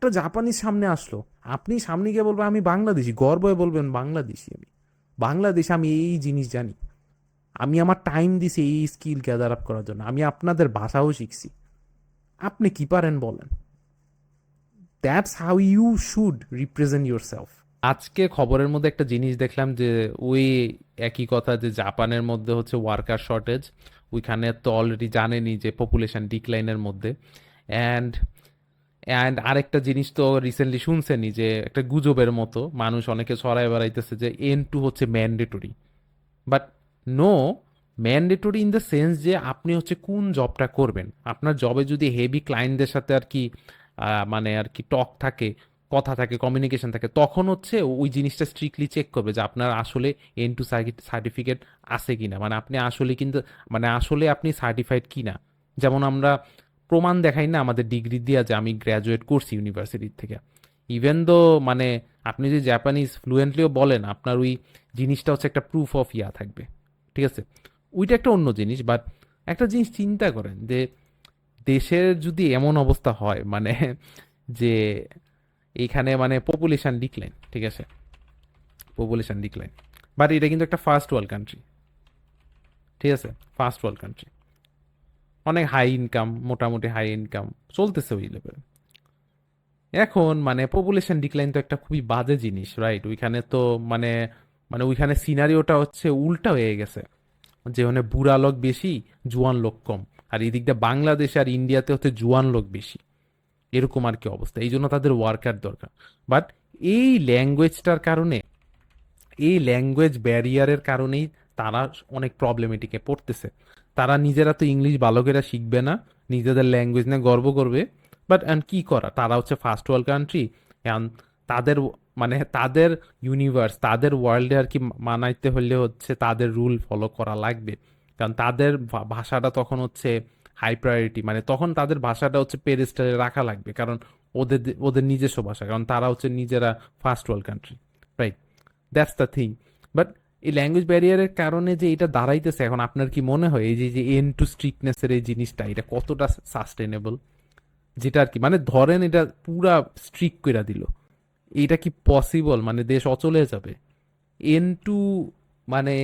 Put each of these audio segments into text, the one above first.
একটা জাপানিজ সামনে আসলো, আপনি সামনে গিয়ে বলবেন আমি বাংলাদেশি, গর্বই বলবেন বাংলাদেশি, আমি বাংলাদেশ, আমি এই জিনিস জানি, আমি আমার টাইম দিছি এই স্কিল গ্যাদার আপ করার জন্য, আমি আপনাদের ভাষাও শিখছি, আপনি কি পারেন বলেন? That's how you should represent yourself. আজকে খবরের মধ্যে একটা জিনিস দেখলাম যে ওই একই কথা, যে জাপানের মধ্যে হচ্ছে ওয়ার্কার শর্টেজ, ওইখানে তো অলরেডি জানেনি যে পপুলেশন ডিক্লাইনের মধ্যে। অ্যান্ড অ্যান্ড আরেকটা জিনিস তো রিসেন্টলি শুনছেনই, যে একটা গুজবের মতো মানুষ অনেকে ছড়ায় বেড়াইতেছে যে N2 হচ্ছে mandatory. But no, mandatory in the sense যে আপনি হচ্ছে কোন জবটা করবেন, আপনার জবে যদি হেভি ক্লায়েন্টদের সাথে আর কি মানে আর কি টক থাকে, কথা থাকে, কমিউনিকেশন থাকে, তখন হচ্ছে ওই জিনিসটা স্ট্রিক্টলি চেক করবে যে আপনার আসলে N2 সার্টিফিকেট আছে কিনা, মানে আপনি আসলে কিন্তু মানে আসলে আপনি সার্টিফাইড কিনা। যেমন আমরা প্রমাণ দেখাই না আমাদের ডিগ্রি দিয়া যে আমি গ্র্যাজুয়েট করছি ইউনিভার্সিটি থেকে, ইভেন দো মানে আপনি যদি জাপানিজ ফ্লুয়েন্টলিও বলেন, আপনার ওই জিনিসটা হচ্ছে একটা প্রুফ অফ ইয়া থাকবে, ঠিক আছে? ওইটা একটা অন্য জিনিস। বাট একটা জিনিস চিন্তা করেন যে দেশের যদি এমন অবস্থা হয়, মানে যে এইখানে মানে পপুলেশন ডিক্লাইন, ঠিক আছে, পপুলেশন ডিক্লাইন, বাট এটা কিন্তু একটা ফার্স্ট ওয়ার্ল্ড কান্ট্রি, ঠিক আছে, ফার্স্ট ওয়ার্ল্ড কান্ট্রি, অনেক হাই ইনকাম, মোটামুটি হাই ইনকাম চলতেছে ওই লেভেল। এখন মানে পপুলেশন ডিক্লাইন তো একটা খুবই বাজে জিনিস, রাইট? ওইখানে তো মানে মানে ওইখানে সিনারিওটা হচ্ছে উল্টা হয়ে গেছে, যে মানে বুড়া লোক বেশি, জুয়ান লোক কম। আর এই দিকটা বাংলাদেশ আর ইন্ডিয়াতে হচ্ছে জুয়ান লোক বেশি, এরকম আর কি অবস্থা, এই জন্য তাদের ওয়ার্কার দরকার। বাট এই ল্যাঙ্গুয়েজটার কারণে, এই ল্যাঙ্গুয়েজ ব্যারিয়ারের কারণেই তারা অনেক প্রবলেমেটিকে পড়তেছে। তারা নিজেরা তো ইংলিশ ভালো করে শিখবে না, নিজেদের ল্যাঙ্গুয়েজ নিয়ে গর্ব করবে, বাট কি করা, তারা হচ্ছে ফার্স্ট ওয়ার্ল্ড কান্ট্রি, তাদের মানে তাদের ইউনিভার্স, তাদের ওয়ার্ল্ডে আর কি মানাইতে হলে হচ্ছে তাদের রুল ফলো করা লাগবে। কারণ তাদের ভাষাটা তখন হচ্ছে হাই প্রায়োরিটি, মানে তখন তাদের ভাষাটা হচ্ছে পেরেস্টারে রাখা লাগবে, কারণ ওদের ওদের নিজস্ব ভাষা, কারণ তারা হচ্ছে নিজেরা first world country, right? That's the thing. But এই ল্যাঙ্গুয়েজ ব্যারিয়ারের কারণে যে এটা দাঁড়াইতেছে, এখন আপনার কি মনে হয় এই যে যে N2 স্ট্রিক্টনেসের এই জিনিসটা, এটা কতটা সাস্টেনেবল? যেটা আর কি মানে ধরেন এটা পুরা স্ট্রিক্ট করে দিল, এটা কি পসিবল? মানে দেশ অচলে যাবে। N2 মানে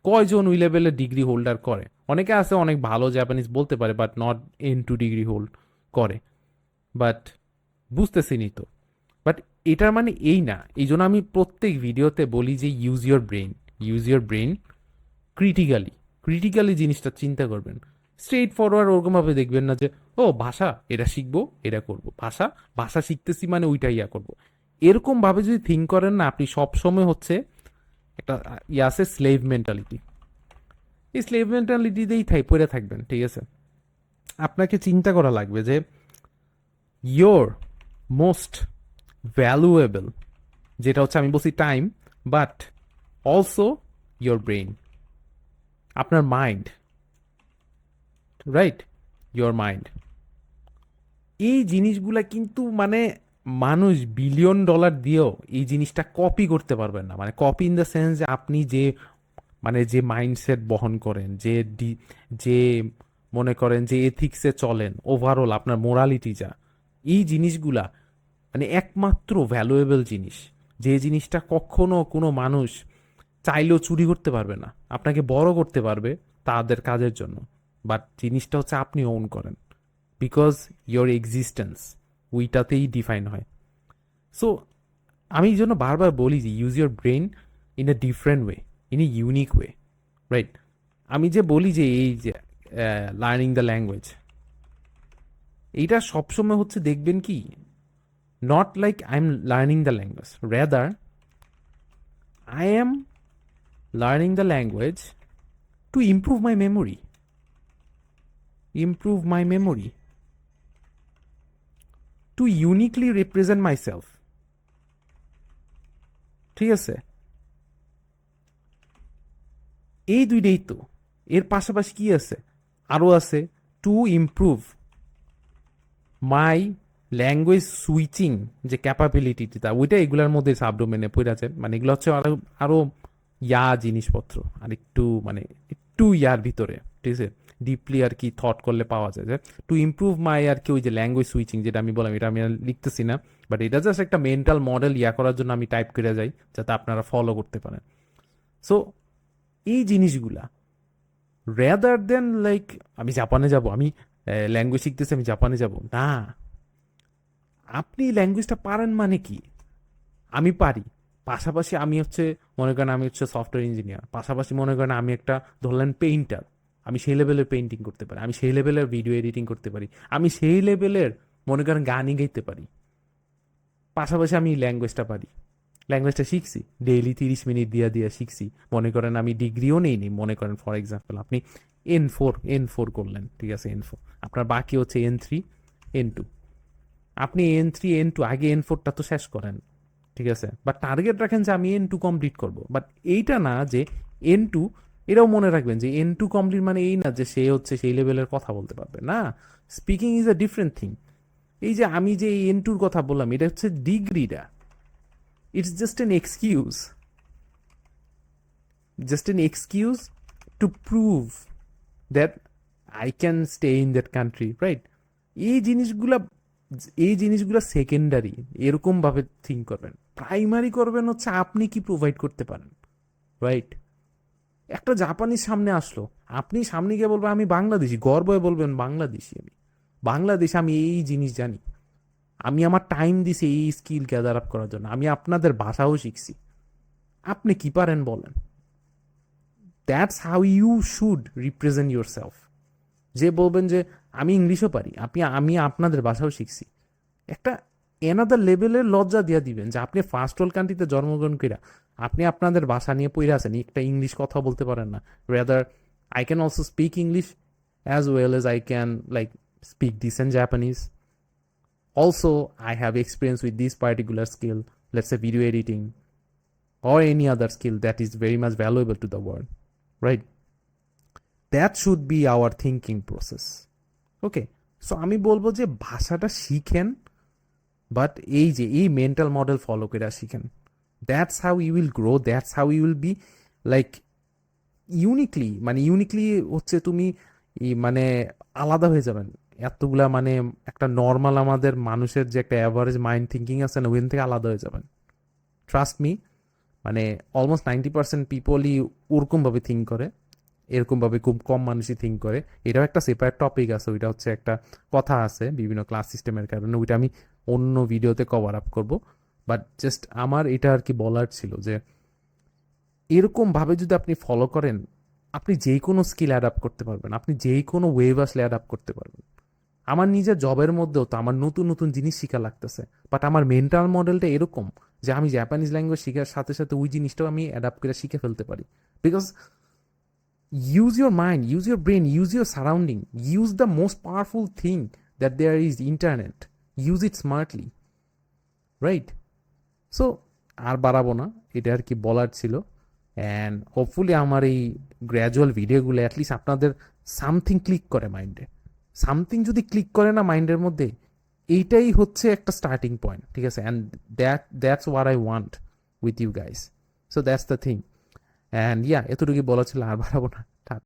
কয়জন ওই লেভেলের ডিগ্রি হোল্ডার করে? অনেকে আছে অনেক ভালো জাপানিজ বলতে পারে, but not N2 degree hold করে। বাট বুঝতেছিনি তো। বাট এটার মানে এই না, এই জন্য আমি প্রত্যেক ভিডিওতে বলি যে use your brain, use your brain critically, critically জিনিসটা চিন্তা করবেন। স্ট্রেট ফরওয়ার্ড ওরকমভাবে দেখবেন না যে ও ভাষা এটা শিখবো এটা করব, ভাষা ভাষা শিখতেছি মানে ওইটাই ইয়া করবো, এরকম ভাবে যদি থিঙ্ক করেন না, আপনি সবসময় হচ্ছে একটা ইয়ে আছে স্লেভ মেন্টালিটি, এই স্লেভ মেন্টালিটিতেই পড়ে থাকবেন, ঠিক আছে? আপনাকে চিন্তা করা লাগবে যে ইয়োর মোস্ট ভ্যালুয়েবল, যেটা হচ্ছে আমি বলছি time, but also your brain, আপনার মাইন্ড, রাইট? ইয়োর মাইন্ড, এই জিনিসগুলা কিন্তু মানে মানুষ বিলিয়ন ডলার দিয়েও এই জিনিসটা কপি করতে পারবেন না। মানে কপি ইন দ্য সেন্স যে আপনি যে মানে যে মাইন্ডসেট বহন করেন, যে যে মনে করেন যে এথিক্সে চলেন, ওভারঅল আপনার মোরালিটি যা, এই জিনিসগুলা মানে একমাত্র ভ্যালুয়েবল জিনিস, যে জিনিসটা কখনো কোনো মানুষ চাইলেও চুরি করতে পারবে না, আপনাকে বড় করতে পারবে তাদের কাজের জন্য, বাট জিনিসটা হচ্ছে আপনি ওন করেন, বিকজ ইয়োর এক্সিস্টেন্স ওইটাতেই ডিফাইন হয়। সো আমি এই জন্য বারবার বলি যে use your brain in a different way, in a unique way, right? আমি যে বলি যে এই যে লার্নিং দ্য ল্যাঙ্গুয়েজ, এইটা সবসময় হচ্ছে দেখবেন কি, not like I am learning the language, rather I am learning the language to improve my memory, improve my memory, to uniquely represent myself, ঠিক আছে? এই দুইটাই তো, এর পাশাপাশি কি আছে, আরও আছে, two improve my language switching যে ক্যাপাবিলিটিটা, ওইটা এগুলোর মধ্যে সাবডোমেনে পড়ে আছে, মানে এগুলো হচ্ছে আরো আরো ইয়া জিনিসপত্র, আর একটু মানে একটু ইয়ার ভিতরে, ঠিক আছে? ডিপলি আর কি থট করলে পাওয়া যায় যে টু ইমপ্রুভ মাই আর কি ওই যে ল্যাঙ্গুয়েজ সুইচিং যেটা আমি বললাম, এটা আমি আর লিখতেছি না, বাট এটা জাস্ট একটা মেন্টাল মডেল করার জন্য আমি টাইপ করে যাই যাতে আপনারা ফলো করতে পারেন। সো এই জিনিসগুলা রেদার দেন লাইক আমি জাপানে যাব, আমি ল্যাঙ্গুয়েজ শিখতেছি, আমি জাপানে যাব না। আপনি ল্যাঙ্গুয়েজটা পারেন মানে কি? আমি পারি, পাশাপাশি আমি হচ্ছে মনে করেন আমি হচ্ছে সফটওয়্যার ইঞ্জিনিয়ার, পাশাপাশি মনে করেন আমি একটা ধরলেন পেইন্টার, আমি সেই লেভেলের পেইন্টিং করতে পারি, আমি সেই লেভেলের ভিডিও এডিটিং করতে পারি, আমি সেই লেভেলের মনে করেন গানই গাইতে পারি, পাশাপাশি আমি ল্যাঙ্গুয়েজটা পারি, ল্যাঙ্গুয়েজটা শিখছি ডেইলি 30 মিনিট দিয়া দিয়া শিখছি। মনে করেন আমি ডিগ্রিও নেইনি, মনে করেন ফর এক্সাম্পল আপনি এন ফোর করলেন, ঠিক আছে, N4, আপনার বাকি হচ্ছে N3 N2, আপনি N3 N2 আগে N4টা তো শেষ করেন, ঠিক আছে, বাট টার্গেট রাখেন যে আমি N2 কমপ্লিট করব। বাট এইটা না যে N2, এটাও মনে রাখবেন যে N2 কমপ্লিট মানে এই না যে সে হচ্ছে সেই লেভেলের কথা বলতে পারবে না। Speaking is a different thing. এই যে আমি যে N2-র কথা বললাম, এটা হচ্ছে ডিগ্রিটা, it's just N excuse to prove that I can stay in that country, right? এই জিনিসগুলা এই জিনিসগুলা সেকেন্ডারি, এরকম ভাবে থিঙ্ক করবেন। প্রাইমারি করবেন হচ্ছে আপনি কি প্রোভাইড করতে পারেন, রাইট? একটা জাপানিজ সামনে আসলো, আপনি সামনে গিয়ে বলবেন আমি বাংলাদেশি, গর্বে বলবেন বাংলাদেশি, আমি বাংলাদেশে, আমি এই জিনিস জানি, আমি আমার টাইম দিছি এই স্কিল গ্যাদার আপ করার জন্য, আমি আপনাদের ভাষাও শিখছি, আপনি কি পারেন বলেন? That's how you should represent yourself. যে বলবেন যে আমি ইংলিশও পারি, আমি আপনাদের ভাষাও শিখছি, একটা এনাদার লেভেলের লজ্জা দিয়া দিবেন যে আপনি ফার্স্ট ওয়ার্ল্ড কান্ট্রিতে জন্মগ্রহণ কইরা আপনি আপনাদের ভাষা নিয়ে পড়ে আছেন, একটা ইংলিশ কথা বলতে পারেন না। Rather I can also speak English as well as I can like speak decent Japanese. Also I have experience with this particular skill, let's say video editing or any other skill that is very much valuable to the world, right? That should be our thinking process. Okay, so আমি বলবো যে ভাষাটা শিখেন, but এই যে এই mental model follow করে শিখেন। That's how you will grow, that's how you will be like uniquely হচ্ছে তুমি মানে আলাদা হয়ে যাবেন এতগুলা, মানে একটা নর্মাল আমাদের মানুষের যে একটা অ্যাভারেজ মাইন্ড থিঙ্কিং আছে না, ওইখান থেকে আলাদা হয়ে যাবেন। ট্রাস্ট মি, মানে অলমোস্ট 90% পিপলই ওরকমভাবে থিঙ্ক করে, এরকমভাবে খুব কম মানুষই থিঙ্ক করে। এটাও একটা সেপারেট টপিক আছে, ওইটা হচ্ছে একটা কথা আছে বিভিন্ন ক্লাস সিস্টেমের কারণে, ওইটা আমি অন্য ভিডিওতে কভার আপ করবো। বাট জাস্ট আমার এটা আর কি বলার ছিল যে এরকমভাবে যদি আপনি ফলো করেন, আপনি যে কোনো স্কিল অ্যাডাপ্ট করতে পারবেন, আপনি যে কোনো ওয়েভ আসলে অ্যাডাপ্ট করতে পারবেন। আমার নিজের জবের মধ্যেও তো আমার নতুন নতুন জিনিস শিখা লাগতেছে, বাট আমার মেন্টাল মডেলটা এরকম যে আমি জাপানিজ ল্যাঙ্গুয়েজ শেখার সাথে সাথে ওই জিনিসটাও আমি অ্যাডাপ্ট করে শিখে ফেলতে পারি। Because use your mind, use your brain, use your surrounding, use the most powerful thing that there is internet, use it smartly, right? So আর বাড়াবো না, এটা আর কি বলার ছিল। অ্যান্ড হোপফুলি আমার এই গ্র্যাজুয়াল ভিডিওগুলো অ্যাটলিস্ট আপনাদের সামথিং ক্লিক করে মাইন্ডে, সামথিং যদি ক্লিক করে না মাইন্ডের মধ্যে, এইটাই হচ্ছে একটা স্টার্টিং পয়েন্ট, ঠিক আছে? And that's what I want with you guys. So that's the thing. And এতটুকু বলা ছিল, আর বাড়াবো না।